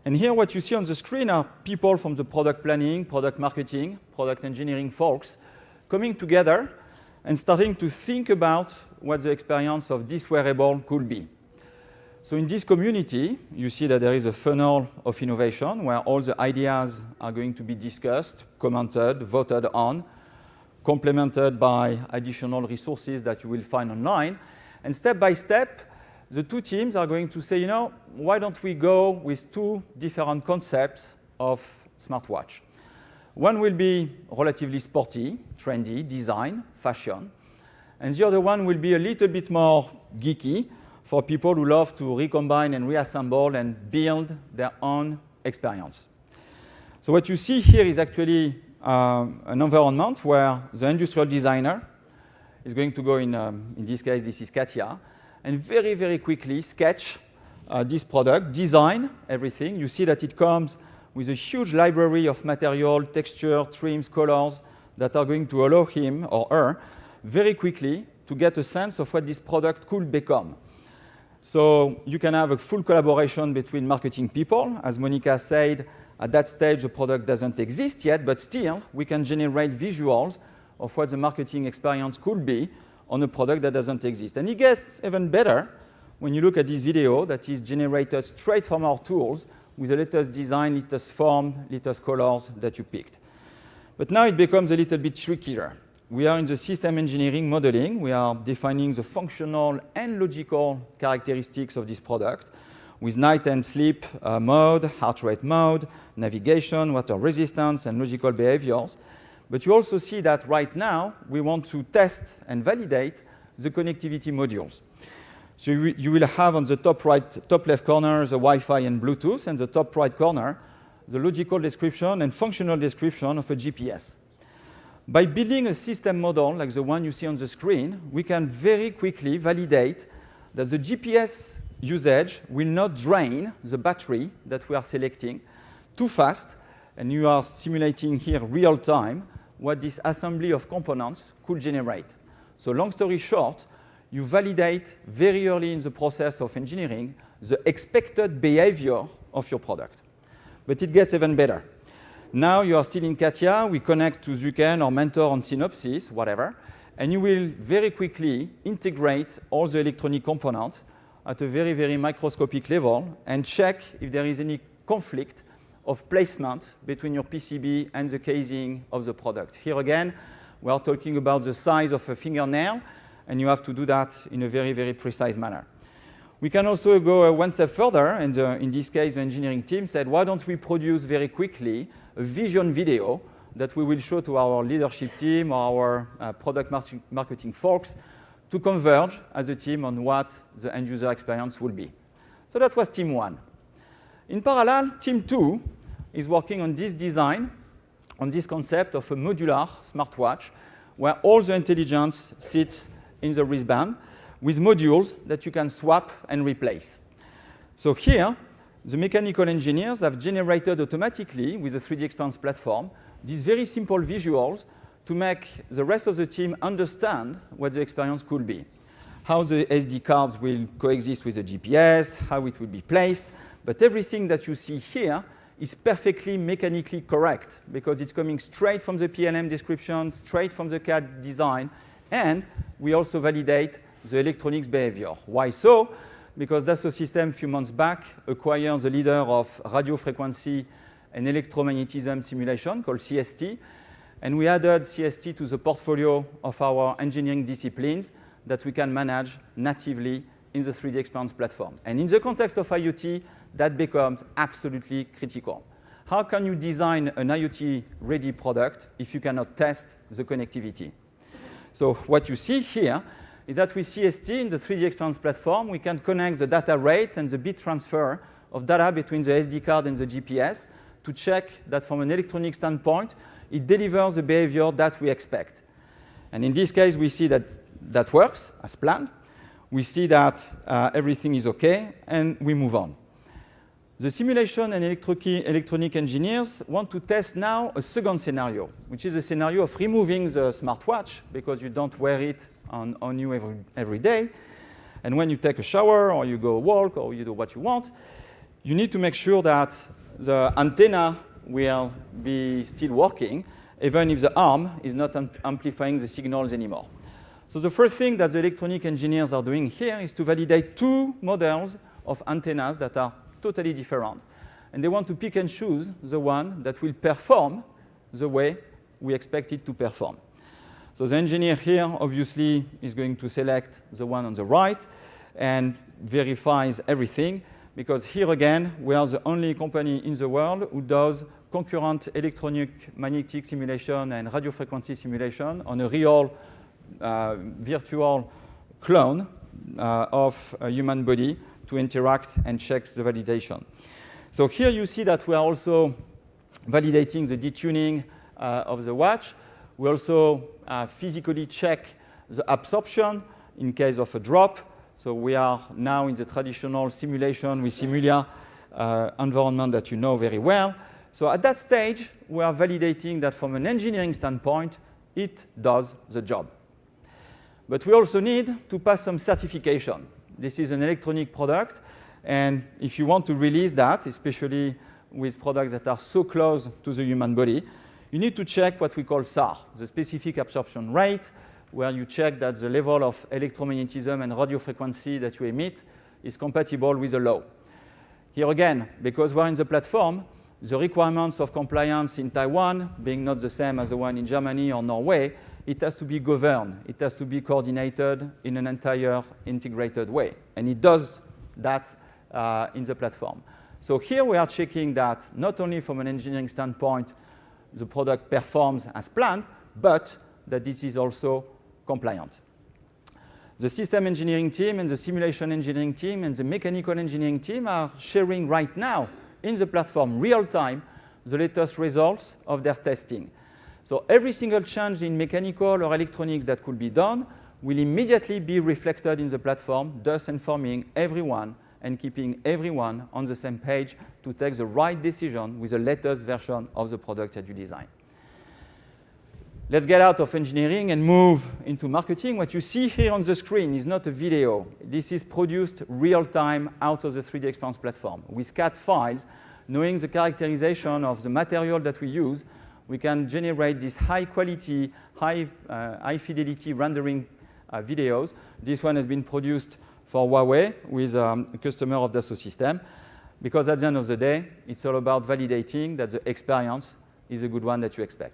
And here what you see on the screen are people from the product planning, product marketing, product engineering folks coming together and starting to think about what the experience of this wearable could be. So in this community, you see that there is a funnel of innovation where all the ideas are going to be discussed, commented, voted on, complemented by additional resources that you will find online. And step by step, the two teams are going to say, you know, why don't we go with two different concepts of smartwatch? One will be relatively sporty, trendy, design, fashion. And the other one will be a little bit more geeky for people who love to recombine and reassemble and build their own experience. So what you see here is actually an environment where the industrial designer is going to go in this case, this is Katia, and very, very quickly sketch this product, design everything. You see that it comes with a huge library of material, texture, trims, colors that are going to allow him or her very quickly to get a sense of what this product could become. So you can have a full collaboration between marketing people. As Monica said, at that stage, the product doesn't exist yet, but still, we can generate visuals of what the marketing experience could be on a product that doesn't exist. And it gets even better when you look at this video that is generated straight from our tools with the latest design, latest form, latest colors that you picked. But now it becomes a little bit trickier. We are in the system engineering modeling. We are defining the functional and logical characteristics of this product with night and sleep mode, heart rate mode, navigation, water resistance, and logical behaviors. But you also see that right now, we want to test and validate the connectivity modules. So you will have on the top left corner, the Wi-Fi and Bluetooth, and the top right corner, the logical description and functional description of a GPS. By building a system model like the one you see on the screen, we can very quickly validate that the GPS usage will not drain the battery that we are selecting too fast, and you are simulating here real time what this assembly of components could generate. So long story short, you validate very early in the process of engineering the expected behavior of your product. But it gets even better. Now you are still in Katia, we connect to Zuken or Mentor on Synopsys, whatever, and you will very quickly integrate all the electronic components at a very, very microscopic level and check if there is any conflict of placement between your PCB and the casing of the product. Here again, we are talking about the size of a fingernail, and you have to do that in a very, very precise manner. We can also go one step further, and in this case, the engineering team said, why don't we produce very quickly a vision video that we will show to our leadership team or our product marketing folks to converge as a team on what the end user experience will be. So that was team one. In parallel, team two is working on this design, on this concept of a modular smartwatch where all the intelligence sits in the wristband with modules that you can swap and replace. So here, the mechanical engineers have generated automatically with the 3D Experience platform these very simple visuals to make the rest of the team understand what the experience could be. How the SD cards will coexist with the GPS, how it will be placed, but everything that you see here is perfectly mechanically correct because it's coming straight from the PLM description, straight from the CAD design, and we also validate the electronics behavior. Why so? Because Dassault Systèmes, a few months back, acquired the leader of radio frequency and electromagnetism simulation called CST, and we added CST to the portfolio of our engineering disciplines that we can manage natively in the 3D Experience platform. And in the context of IoT, that becomes absolutely critical. How can you design an IoT-ready product if you cannot test the connectivity? So what you see here is that with CST in the 3D Experience platform, we can connect the data rates and the bit transfer of data between the SD card and the GPS to check that from an electronic standpoint, it delivers the behavior that we expect. And in this case, we see that that works as planned. We see that everything is OK, and we move on. The simulation and electronic engineers want to test now a second scenario, which is a scenario of removing the smartwatch because you don't wear it on you every day. And when you take a shower or you go walk or you do what you want, you need to make sure that the antenna will be still working, even if the arm is not amplifying the signals anymore. So the first thing that the electronic engineers are doing here is to validate two models of antennas that are totally different. And they want to pick and choose the one that will perform the way we expect it to perform. So the engineer here obviously is going to select the one on the right and verifies everything, because here again we are the only company in the world who does concurrent electronic magnetic simulation and radio frequency simulation on a real virtual clone of a human body to interact and check the validation. So here you see that we are also validating the detuning of the watch. We also physically check the absorption in case of a drop. So we are now in the traditional simulation with Simulia environment that you know very well. So at that stage, we are validating that from an engineering standpoint, it does the job. But we also need to pass some certification. This is an electronic product, and if you want to release that, especially with products that are so close to the human body, you need to check what we call SAR, the specific absorption rate, where you check that the level of electromagnetism and radio frequency that you emit is compatible with the law. Here again, because we're in the platform, the requirements of compliance in Taiwan being not the same as the one in Germany or Norway, it has to be governed. It has to be coordinated in an entire integrated way. And it does that in the platform. So here we are checking that not only from an engineering standpoint, the product performs as planned, but that this is also compliant. The system engineering team and the simulation engineering team and the mechanical engineering team are sharing right now in the platform real time the latest results of their testing. So every single change in mechanical or electronics that could be done will immediately be reflected in the platform, thus informing everyone and keeping everyone on the same page to take the right decision with the latest version of the product that you design. Let's get out of engineering and move into marketing. What you see here on the screen is not a video. This is produced real-time out of the 3D Experience platform. With CAD files, knowing the characterization of the material that we use, we can generate these high-quality, high-fidelity rendering videos. This one has been produced for Huawei with a customer of Dassault Systèmes, because at the end of the day, it's all about validating that the experience is a good one that you expect.